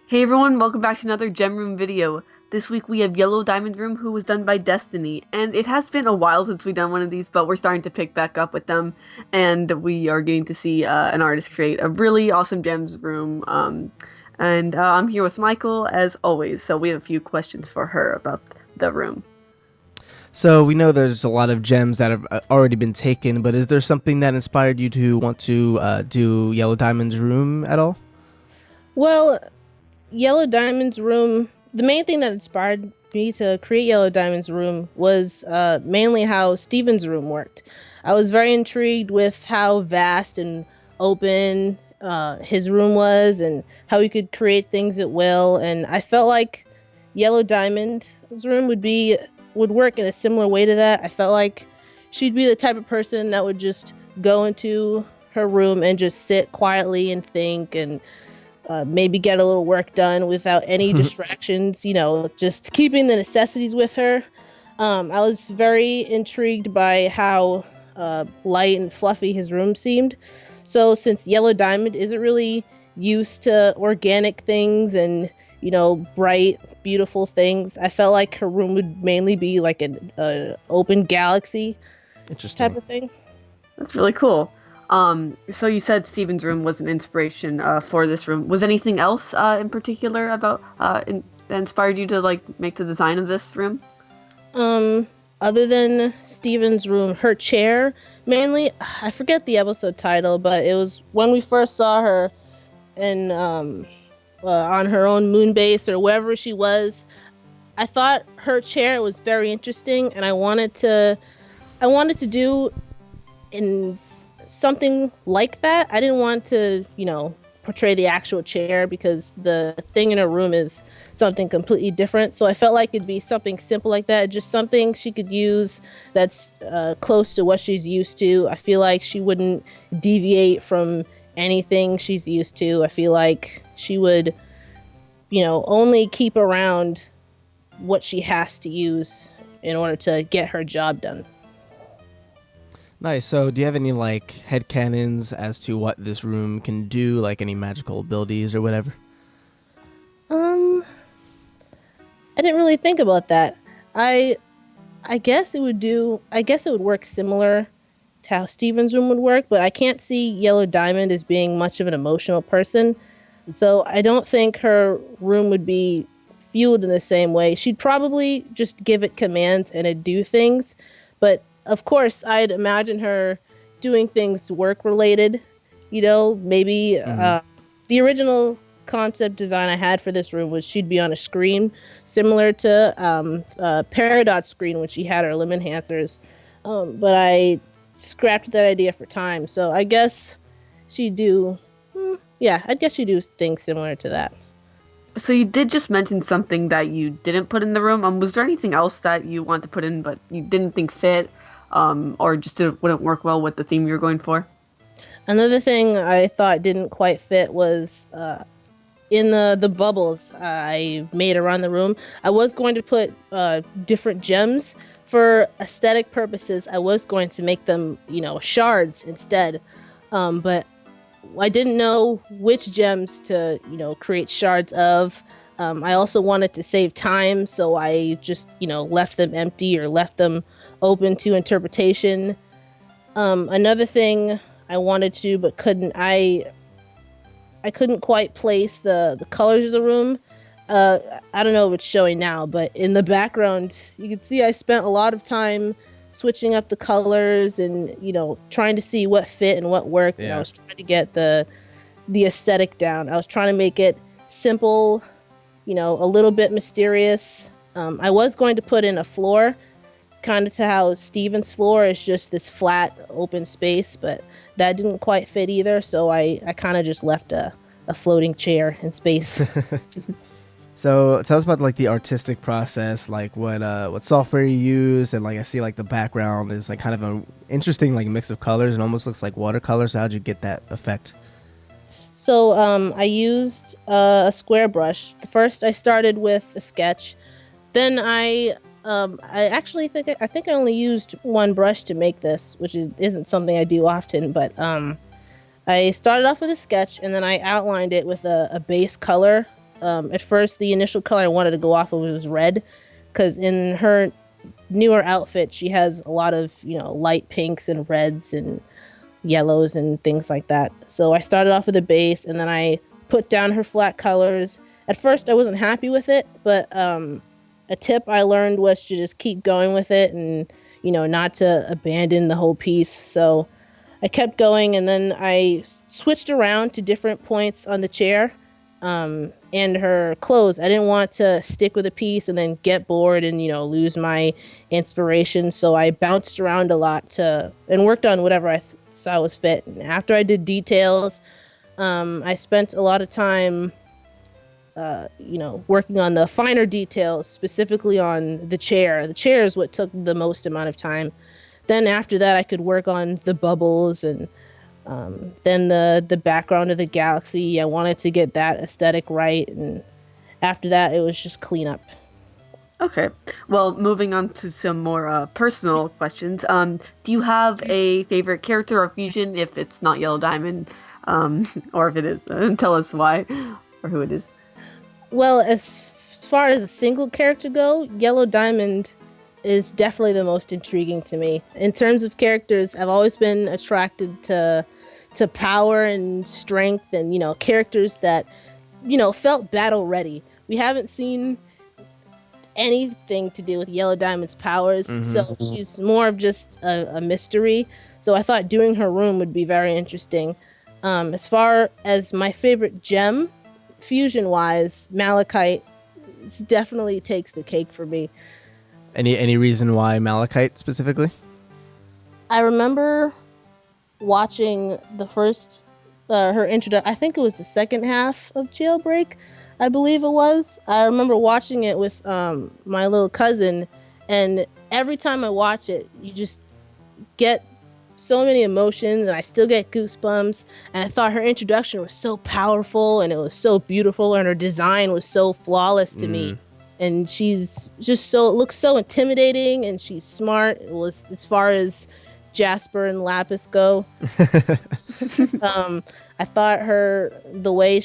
Hey everyone, welcome back to another Gem Room video. This week we have Yellow Diamond Room, who was done by Destiny, and it has been a while since we've done one of these, but we're starting to pick back up with them, and we are getting to see an artist create a really awesome Gems Room. I'm here with Michael, as always, so we have a few questions for her about the room. So we know there's a lot of gems that have already been taken, but is there something that inspired you to want to do Yellow Diamond's room at all? Well, Yellow Diamond's room, the main thing that inspired me to create Yellow Diamond's room was mainly how Steven's room worked. I was very intrigued with how vast and open his room was and how he could create things at will. And I felt like Yellow Diamond's room would work in a similar way to that. I felt like she'd be the type of person that would just go into her room and just sit quietly and think and maybe get a little work done without any distractions, just keeping the necessities with her. I was very intrigued by how light and fluffy his room seemed. So since Yellow Diamond isn't really used to organic things and, bright, beautiful things, I felt like her room would mainly be like an open galaxy Interesting. type of thing. That's really cool. So you said Steven's room was an inspiration for this room. Was anything else in particular about that inspired you to make the design of this room? Other than Steven's room, her chair mainly, I forget the episode title, but it was when we first saw her in on her own moon base or wherever she was. I thought her chair was very interesting, and I wanted to do in something like that. I didn't want to, portray the actual chair because the thing in her room is something completely different. So I felt like it'd be something simple like that, just something she could use that's close to what she's used to. I feel like she wouldn't deviate from anything she's used to. I feel like she would, only keep around what she has to use in order to get her job done. Nice. So do you have any headcanons as to what this room can do, like any magical abilities or whatever? Um, I didn't really think about that. I I guess it would do. I guess it would work similar to how Steven's room would work, but I can't see Yellow Diamond as being much of an emotional person. So I don't think her room would be fueled in the same way. She'd probably just give it commands and it'd do things. But of course, I'd imagine her doing things work related. Maybe the original concept design I had for this room was she'd be on a screen similar to Peridot's screen when she had her limb enhancers. But I scrapped that idea for time. So I guess she'd do. Yeah, I guess she'd do things similar to that. So you did just mention something that you didn't put in the room. Was there anything else that you wanted to put in but you didn't think fit, or just wouldn't work well with the theme you were going for? Another thing I thought didn't quite fit was in the bubbles I made around the room. I was going to put different gems for aesthetic purposes. I was going to make them, shards instead. But I didn't know which gems to, create shards of. I also wanted to save time, so I just, left them empty or left them open to interpretation. Another thing I wanted to but couldn't, I couldn't quite place the colors of the room. I don't know if it's showing now, but in the background, you can see I spent a lot of time switching up the colors and, trying to see what fit and what worked. And I was trying to get the aesthetic down. I was trying to make it simple, a little bit mysterious. I was going to put in a floor, kind of to how Steven's floor is just this flat open space, but that didn't quite fit either. So I kind of just left a floating chair in space. So tell us about the artistic process, what software you use, and I see the background is kind of a interesting mix of colors and almost looks like watercolor. So how'd you get that effect? So I used a square brush. First, I started with a sketch. Then I actually think I only used one brush to make this, which isn't something I do often. But I started off with a sketch, and then I outlined it with a base color At first, the initial color I wanted to go off of was red, because in her newer outfit, she has a lot of, light pinks and reds and yellows and things like that. So I started off with a base, and then I put down her flat colors. At first, I wasn't happy with it, but a tip I learned was to just keep going with it and, not to abandon the whole piece. So I kept going, and then I switched around to different points on the chair and her clothes. I didn't want to stick with a piece and then get bored and, lose my inspiration. So I bounced around a lot and worked on whatever I saw was fit. And after I did details, I spent a lot of time, working on the finer details, specifically on the chair. The chair is what took the most amount of time. Then after that, I could work on the bubbles and then the background of the galaxy. I wanted to get that aesthetic right. And after that, it was just cleanup. Okay. Well, moving on to some more personal questions. Do you have a favorite character or fusion if it's not Yellow Diamond? Or if it is, tell us why or who it is. Well, as far as a single character go, Yellow Diamond is definitely the most intriguing to me. In terms of characters, I've always been attracted to power and strength and, characters that, felt battle ready. We haven't seen anything to do with Yellow Diamond's powers, so she's more of just a mystery. So I thought doing her room would be very interesting. As far as my favorite gem, fusion-wise, Malachite definitely takes the cake for me. Any reason why Malachite specifically? I remember watching the first, her introduction. I think it was the second half of Jailbreak, I believe it was. I remember watching it with my little cousin, and every time I watch it, you just get so many emotions, and I still get goosebumps. And I thought her introduction was so powerful, and it was so beautiful, and her design was so flawless to me. And she's just looks so intimidating, and she's smart. It was as far as Jasper and Lapis go. I thought the way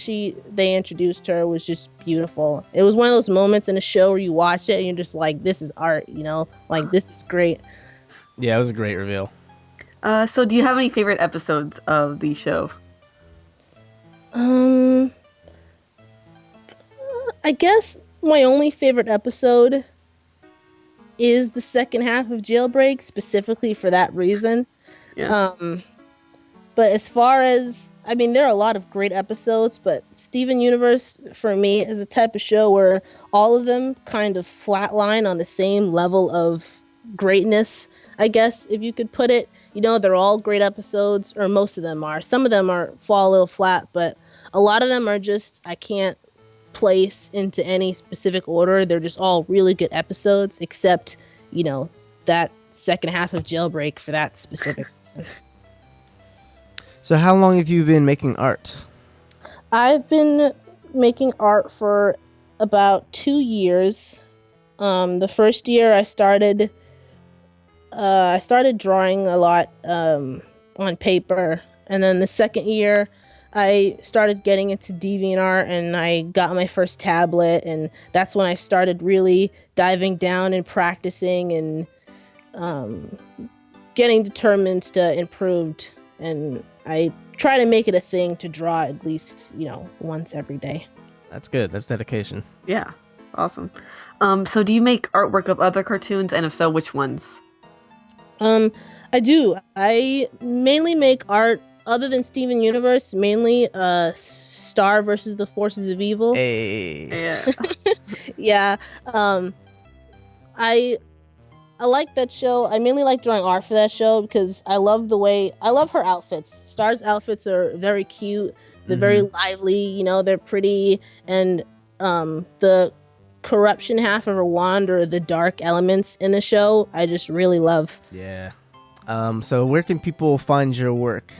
they introduced her was just beautiful. It was one of those moments in a show where you watch it and you're just like, this is art, like this is great. Yeah, it was a great reveal. So do you have any favorite episodes of the show? I guess my only favorite episode is the second half of Jailbreak, specifically for that reason. Yes. But as far as, there are a lot of great episodes, but Steven Universe, for me, is a type of show where all of them kind of flatline on the same level of greatness, I guess, if you could put it. They're all great episodes, or most of them are. Some of them fall a little flat, but a lot of them are just, I can't place into any specific order. They're just all really good episodes, except, that second half of Jailbreak for that specific reason. So how long have you been making art? I've been making art for about 2 years. The first year I started drawing a lot on paper, and then the second year I started getting into DeviantArt, and I got my first tablet, and that's when I started really diving down and practicing and getting determined to improve. And I try to make it a thing to draw at least, once every day. That's good. That's dedication. Yeah. Awesome. So do you make artwork of other cartoons, and if so, which ones? I do. I mainly make art other than Steven Universe, mainly Star versus the Forces of Evil. Hey. Yeah. Yeah. I like that show. I mainly like drawing art for that show because I love her outfits. Star's outfits are very cute. They're very lively, they're pretty, and the corruption half of her wand, or the dark elements in the show, I just really love. Yeah. So where can people find your work?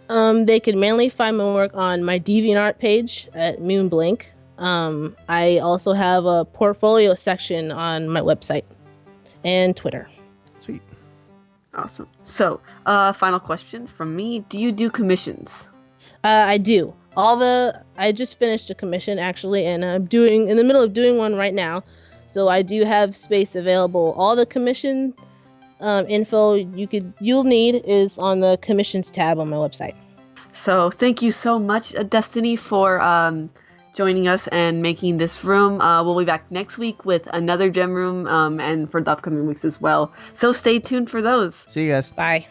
They can mainly find my work on my DeviantArt page at Moonblink. I also have a portfolio section on my website and Twitter. Sweet. Awesome. So, final question from me. Do you do commissions? I do. I just finished a commission actually, and I'm doing in the middle of doing one right now. So I do have space available. All the commission info you'll need is on the commissions tab on my website. So thank you so much, Destiny, for joining us and making this room. We'll be back next week with another gem room and for the upcoming weeks as well. So stay tuned for those. See you guys. Bye.